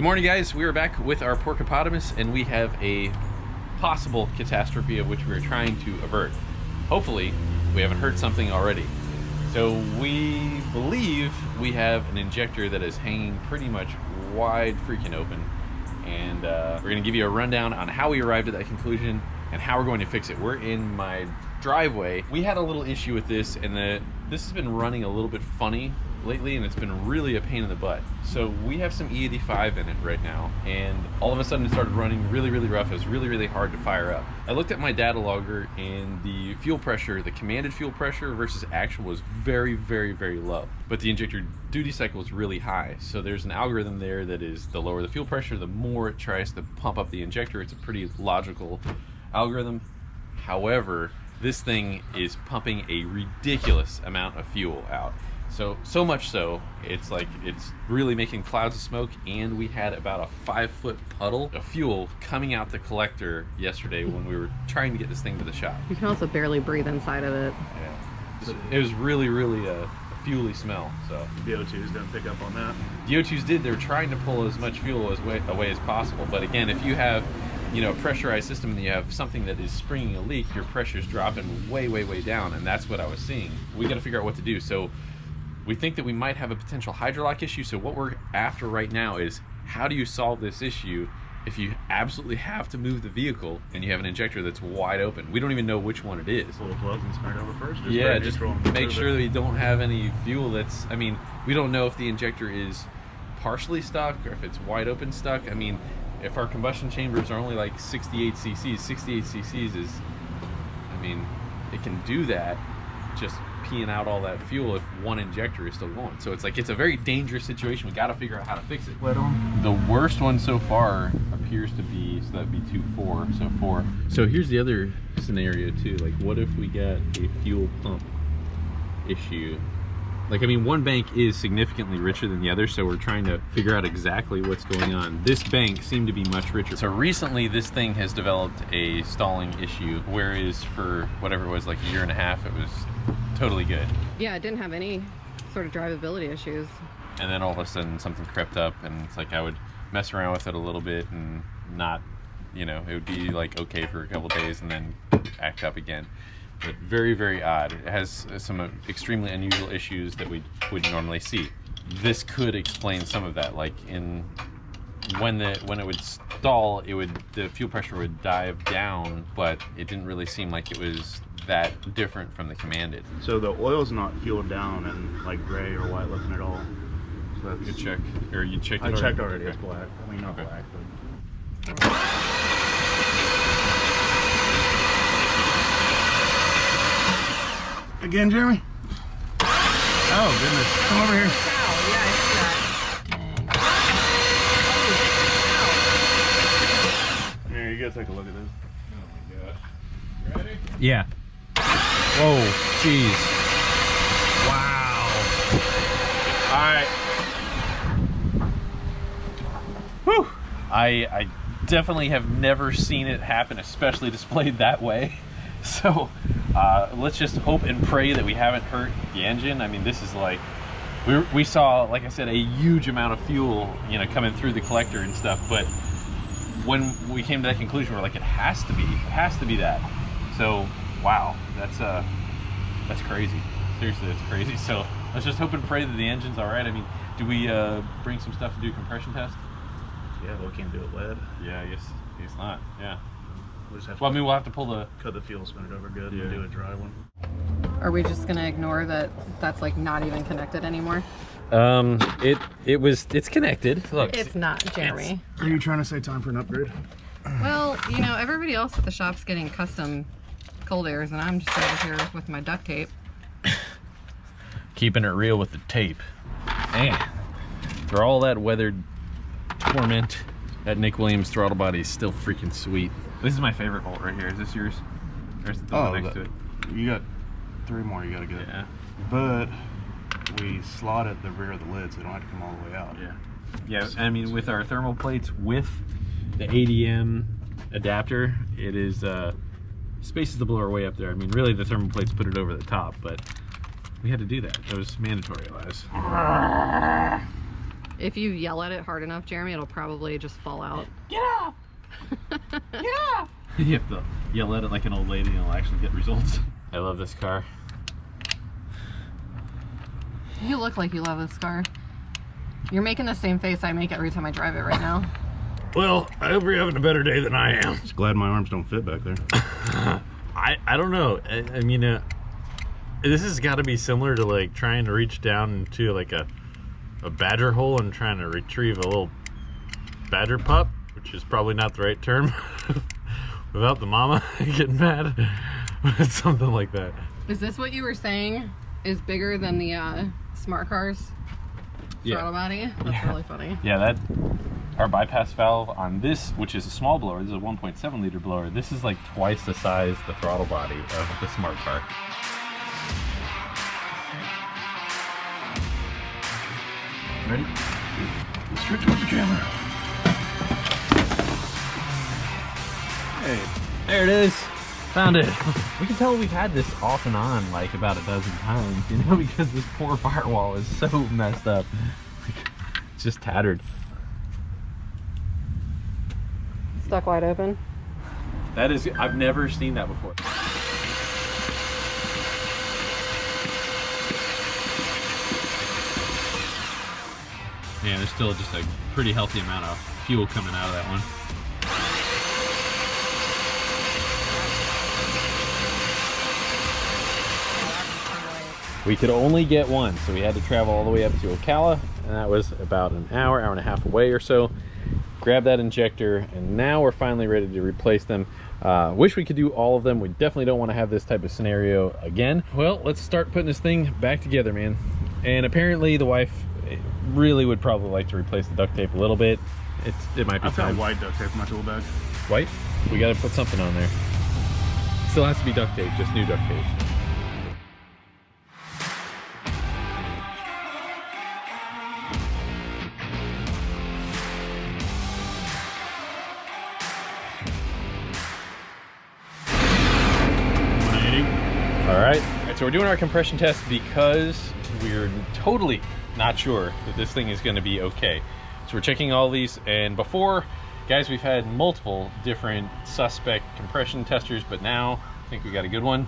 morning, guys. We are back with our Porcopotamus, and we have a possible catastrophe of which we are trying to avert. Hopefully, we haven't hurt something already. So we believe we have an injector that is hanging pretty much wide freaking open. And we're going to give you a rundown on how we arrived at that conclusion and how we're going to fix it. We're in my driveway. We had a little issue with this, and this has been running a little bit funny lately, and it's been really a pain in the butt. So we have some E85 in it right now, and all of a sudden it started running really rough. It was really hard to fire up. I looked at my data logger, and the fuel pressure, the commanded fuel pressure versus actual, was very low, but the injector duty cycle is really high. So there's an algorithm there that is, the lower the fuel pressure, the more it tries to pump up the injector. It's a pretty logical algorithm. However, this thing is pumping a ridiculous amount of fuel out. So much so, it's like, it's really making clouds of smoke, and we had about a 5-foot puddle of fuel coming out the collector yesterday when we were trying to get this thing to the shop. You can also barely breathe inside of it. Yeah. It was really a fuely smell. So DO2s didn't pick up on that. DO2s did. They were trying to pull as much fuel away as possible. But again, if you have, you know, a pressurized system and you have something that is springing a leak, your pressure's dropping way down, and that's what I was seeing. We got to figure out what to do. So we think that we might have a potential hydrolock issue. So what we're after right now is, how do you solve this issue if you absolutely have to move the vehicle and you have an injector that's wide open? We don't even know which one it is. Pull the plugs and spin it over first. Just make sure that we don't have any fuel that's, I mean, we don't know if the injector is partially stuck or if it's wide open stuck. I mean, if our combustion chambers are only like 68 cc's, 68 cc's is, I mean, it can do that, just peeing out all that fuel if one injector is still going. So it's like, it's a very dangerous situation. We got to figure out how to fix it. The worst one so far appears to be, so that'd be 2.4, so 4. So here's the other scenario too. Like, what if we get a fuel pump issue? Like, I mean, one bank is significantly richer than the other, so we're trying to figure out exactly what's going on. This bank seemed to be much richer. So recently, this thing has developed a stalling issue, whereas for whatever it was, like a year and a half, it was totally good. Yeah, it didn't have any sort of drivability issues. And then all of a sudden, something crept up, and it's like I would mess around with it a little bit and not, you know, it would be like okay for a couple days and then act up again. But very odd. It has some extremely unusual issues that we wouldn't normally see. This could explain some of that. Like, when it would stall, the fuel pressure would dive down, but it didn't really seem like it was that different from the commanded. So the oil's not fueled down and like gray or white looking at all. So that's, you could check, or you checked it? I checked already. Okay. It's black. I mean, not Okay. black, but. Again, Jeremy? Oh, goodness. Come over here. Wow, yeah, I see that. Here, you gotta take a look at this. Oh my god. Ready? Yeah. Whoa, jeez. Wow. Alright. Whew. I definitely have never seen it happen, especially displayed that way. So let's just hope and pray that we haven't hurt the engine. I mean, this is like, we saw, like I said, a huge amount of fuel, you know, coming through the collector and stuff. But when we came to that conclusion, we're like, it has to be that. So wow, that's crazy. Seriously, that's crazy. So let's just hope and pray that the engine's all right. I mean, do we bring some stuff to do a compression test? Yeah, well, we can't do it lead. Yeah, I guess not. Yeah. We'll just have Well, I to we'll have to pull the cut the fuel, spin it over good, Yeah. and do a dry one. Are we just gonna ignore that that's like not even connected anymore? It's connected. Look, It's not, Jeremy. Are you trying to say time for an upgrade? Well, you know, everybody else at the shop's getting custom cold airs, and I'm just over here with my duct tape. keeping it real with the tape. Man, for all that weathered torment, that Nick Williams throttle body is still freaking sweet. This is my favorite bolt right here. Is this yours? Or is it the one next to it? You got 3 more you gotta get. Yeah. But we slotted the rear of the lid so they don't have to come all the way out. Yeah. Yeah, I mean, with our thermal plates, with the ADM adapter, it is, spaces the blower way up there. I mean, really the thermal plates put it over the top, but we had to do that. It was mandatory, Elias. If you yell at it hard enough, Jeremy, it'll probably just fall out. Get off! Get off! You have to yell at it like an old lady and it'll actually get results. I love this car. You look like you love this car. You're making the same face I make every time I drive it right now. Well, I hope you're having a better day than I am. Just glad my arms don't fit back there. I don't know. I mean, this has got to be similar to like trying to reach down into like a badger hole and trying to retrieve a little badger pup, which is probably not the right term, without the mama getting mad. It's something like that. Is this what you were saying is bigger than the smart cars throttle body? That's really funny. Yeah, that our bypass valve on this, which is a small blower, this is a 1.7 liter blower, this is like twice the size the throttle body of the smart car. Ready? Straight towards the camera. Hey, there it is. Found it. We can tell we've had this off and on like about a dozen times, you know, because this poor firewall is so messed up. It's just tattered. Stuck wide open. That is, I've never seen that before. Yeah, there's still just a pretty healthy amount of fuel coming out of that one. We could only get one, so we had to travel all the way up to Ocala, and that was about an hour, hour and a half away or so. Grab that injector, and now we're finally ready to replace them. Wish we could do all of them. We definitely don't want to have this type of scenario again. Well, let's start putting this thing back together, man. And apparently the wife really would probably like to replace the duct tape a little bit. It might be I've time. got white duct tape in my tool bag. White? We got to put something on there. Still has to be duct tape, just new duct tape. All right, so we're doing our compression test because we're totally not sure that this thing is going to be okay. So we're checking all these, and before, guys, we've had multiple different suspect compression testers, but now I think we got a good one.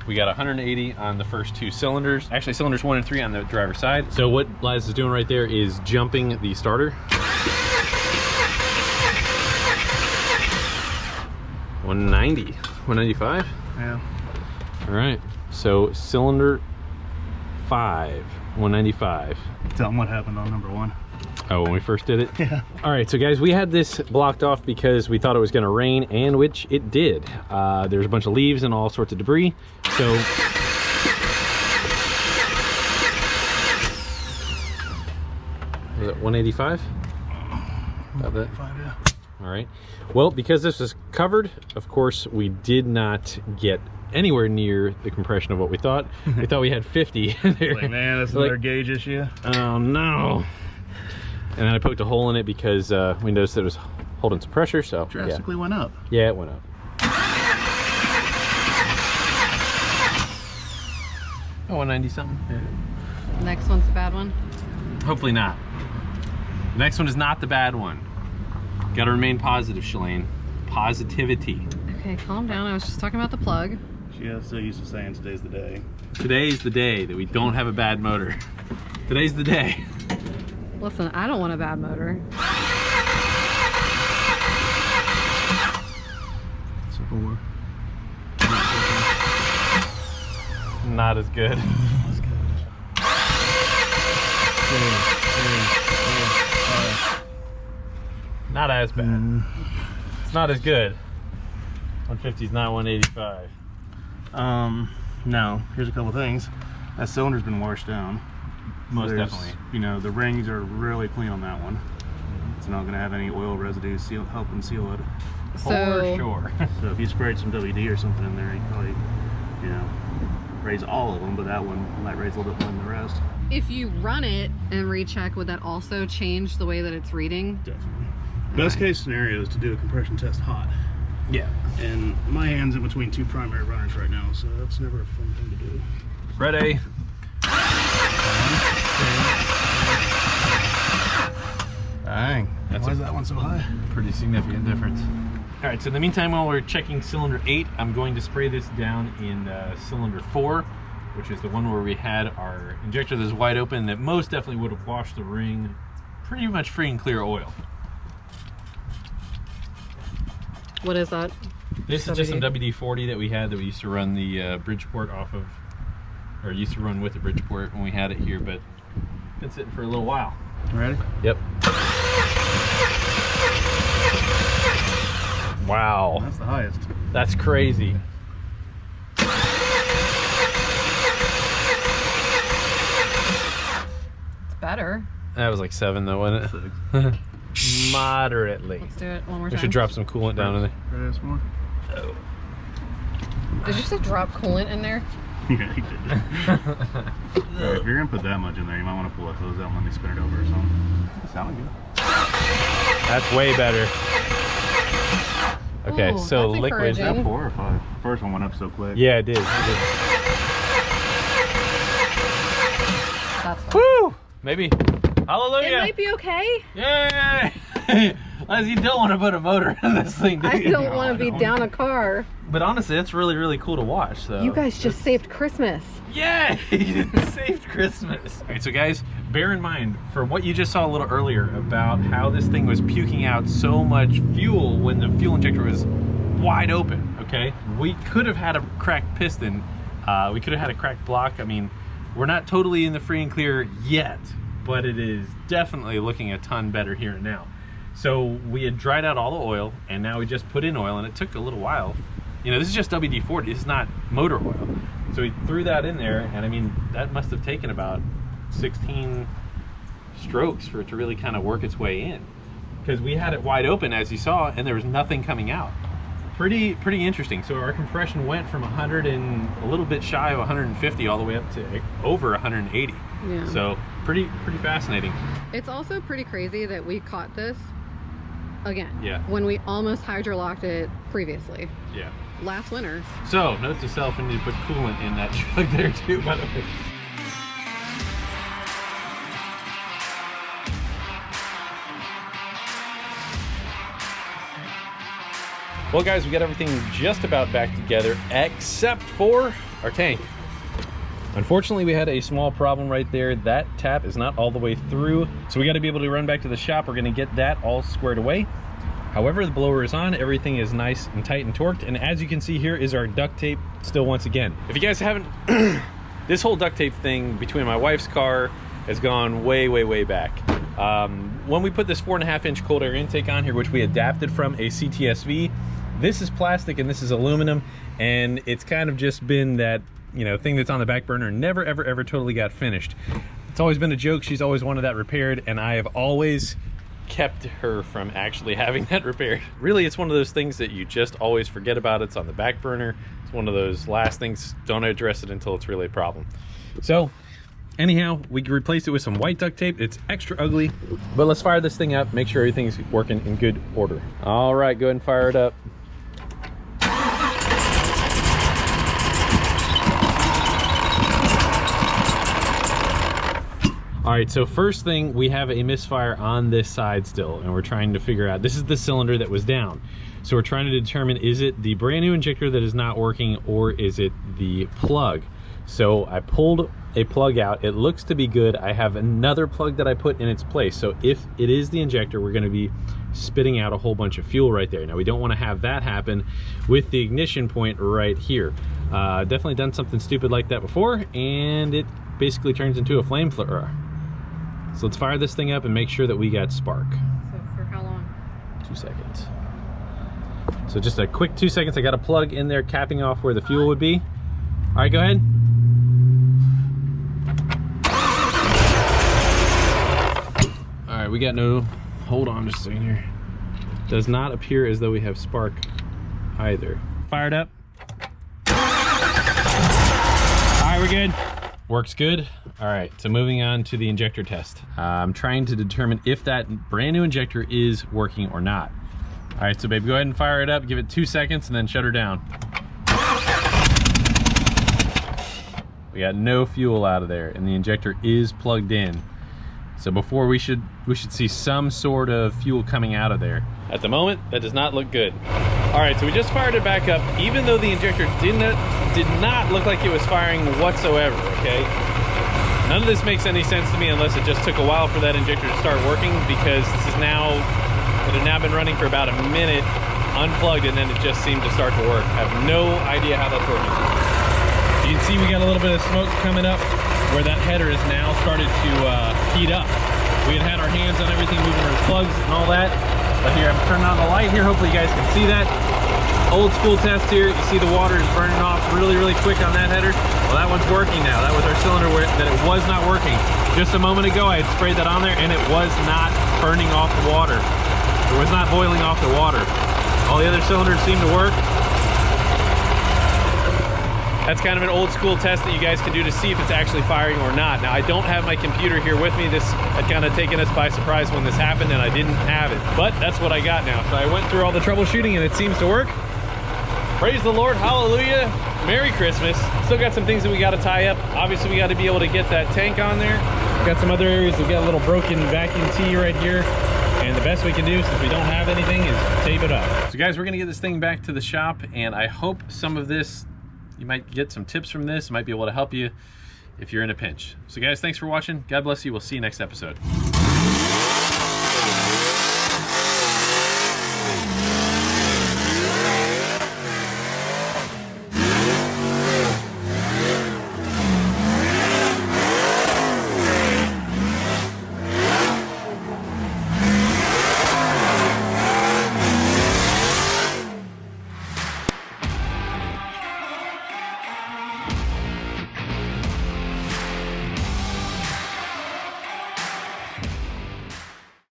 We got 180 on the first two cylinders. Actually, cylinders 1 and 3 on the driver's side. So what Liza is doing right there is jumping the starter. 190, 195. Yeah. All right, so cylinder 5, 195. Tell them what happened on number 1. Oh, when we first did it? Yeah. All right, so guys, we had this blocked off because we thought it was gonna rain, and which it did. There's a bunch of leaves and all sorts of debris. So, was it 185? About that? 5, yeah. All right. Well, because this was covered, of course, we did not get anywhere near the compression of what we thought. We thought we had 50 in there. Like, man, that's another gauge issue. Oh no. And then I poked a hole in it because we noticed that it was holding some pressure, so Drastically went up. yeah, it went up. Oh, 190 something. Yeah. Next one's the bad one. Hopefully not. The next one is not the bad one. Gotta remain positive, Shalane. Positivity. Okay, calm down. I was just talking about the plug. She is so used to saying today's the day. Today's the day that we don't have a bad motor. Today's the day. Listen, I don't want a bad motor. Not as good. Not as bad. It's not as good. 150 is not 185. No. Here's a couple things. That cylinder's been washed down. Most definitely. You know, the rings are really clean on that one. It's not going to have any oil residue helping seal it. For sure. So if you sprayed some WD or something in there, you'd probably, you know, raise all of them, but that one might raise a little bit more than the rest. If you run it and recheck, would that also change the way that it's reading? Definitely. Best case scenario is to do a compression test hot. Yeah. And my hand's in between two primary runners right now, so that's never a fun thing to do. Ready? Dang. Why is that one so high? Pretty significant difference. All right, so in the meantime, while we're checking cylinder 8, I'm going to spray this down in cylinder 4, which is the one where we had our injector that's wide open that most definitely would have washed the ring pretty much free and clear oil. What is that? This is just some WD-40 that we had that we used to run the Bridgeport off of, or used to run with the Bridgeport when we had it here, but been sitting for a little while. Ready? Yep. Wow. That's the highest. That's crazy. It's better. That was like 7 though, wasn't it? Moderately. Let's do it one more time. We should drop some coolant down in there. Ready some more? Oh. Did you say drop coolant in there? Yeah, he did. Right, if you're gonna put that much in there, you might want to pull a hose out and let me spin it over or something. It sounded good. That's way better. Okay, Ooh, so that's liquid. Is that encouraging. 4 or 5? First one went up so quick. Yeah, it did. That's fine. Woo! Maybe. Hallelujah! It might be okay. Yay! You don't want to put a motor in this thing, do I you? don't want to be down a car. But honestly, that's really, really cool to watch. So You guys just saved Christmas. yay! Saved Christmas. All right, so guys, bear in mind from what you just saw a little earlier about how this thing was puking out so much fuel when the fuel injector was wide open. Okay, we could have had a cracked piston. We could have had a cracked block. I mean, we're not totally in the free and clear yet, but it is definitely looking a ton better here and now. So we had dried out all the oil, and now we just put in oil, and it took a little while. You know, this is just WD-40, this is not motor oil. So we threw that in there, and I mean, that must have taken about 16 strokes for it to really kind of work its way in. Because we had it wide open, as you saw, and there was nothing coming out. Pretty interesting. So our compression went from 100 and a little bit shy of 150 all the way up to over 180. Yeah. So pretty fascinating. It's also pretty crazy that we caught this again. Yeah. When we almost hydrolocked it previously. Yeah. Last winter. So, note to self, we need to put coolant in that jug there too, by the way. Well guys, we got everything just about back together except for our tank. Unfortunately, we had a small problem right there. That tap is not all the way through, so we got to be able to run back to the shop. We're going to get that all squared away. However, the blower is on, everything is nice and tight and torqued, and as you can see here is our duct tape still once again. If you guys haven't, this whole duct tape thing between my wife's car has gone way back. When we put this 4.5-inch cold air intake on here, which we adapted from a CTSV, this is plastic and this is aluminum, and it's kind of just been that, you know, thing that's on the back burner, never ever totally got finished. It's always been a joke. She's always wanted that repaired, and I have always kept her from actually having that repaired. Really, it's one of those things that you just always forget about. It's on the back burner. It's one of those last things, don't address it until it's really a problem. So anyhow, we replaced it with some white duct tape. It's extra ugly, but let's fire this thing up, make sure everything's working in good order. All right, go ahead and fire it up. All right, so first thing, we have a misfire on this side still, and we're trying to figure out, this is the cylinder that was down. So we're trying to determine, is it the brand new injector that is not working, or is it the plug? So I pulled a plug out. It looks to be good. I have another plug that I put in its place. So if it is the injector, we're gonna be spitting out a whole bunch of fuel right there. Now we don't wanna have that happen with the ignition point right here. Definitely done something stupid like that before, and it basically turns into a flamethrower. So let's fire this thing up and make sure that we got spark. So for how long? 2 seconds. So just a quick 2 seconds. I got a plug in there capping off where the fuel would be. All right, go ahead. All right, we got no, hold on just a second here. Does not appear as though we have spark either. Fired up. All right, we're good. Works good. All right, so moving on to the injector test. I'm trying to determine if that brand new injector is working or not. All right, so babe, go ahead and fire it up, give it 2 seconds, and then shut her down. We got no fuel out of there, and the injector is plugged in. So before we should see some sort of fuel coming out of there. At the moment, that does not look good. All right, so we just fired it back up, even though the injector did not look like it was firing whatsoever, okay? None of this makes any sense to me unless it just took a while for that injector to start working, because this is now, it had now been running for about a minute, unplugged, and then it just seemed to start to work. I have no idea how that's working. You can see we got a little bit of smoke coming up where that header has now started to heat up. We had our hands on everything, moving our plugs and all that. But here, I'm turning on the light here. Hopefully you guys can see that. Old school test here. You see the water is burning off really, really quick on that header. Well, that one's working now. That was our cylinder that it was not working. Just a moment ago, I had sprayed that on there and it was not burning off the water. It was not boiling off the water. All the other cylinders seem to work. That's kind of an old school test that you guys can do to see if it's actually firing or not. Now, I don't have my computer here with me. This had kind of taken us by surprise when this happened and I didn't have it. But that's what I got now. So I went through all the troubleshooting and it seems to work. Praise the Lord, hallelujah, Merry Christmas. Still got some things that we got to tie up. Obviously, we got to be able to get that tank on there. Got some other areas that got a little broken vacuum tee right here. And the best we can do, since we don't have anything, is tape it up. So guys, we're gonna get this thing back to the shop, and I hope some of this, you might get some tips from this, might be able to help you if you're in a pinch. So guys, thanks for watching. God bless you. We'll see you next episode.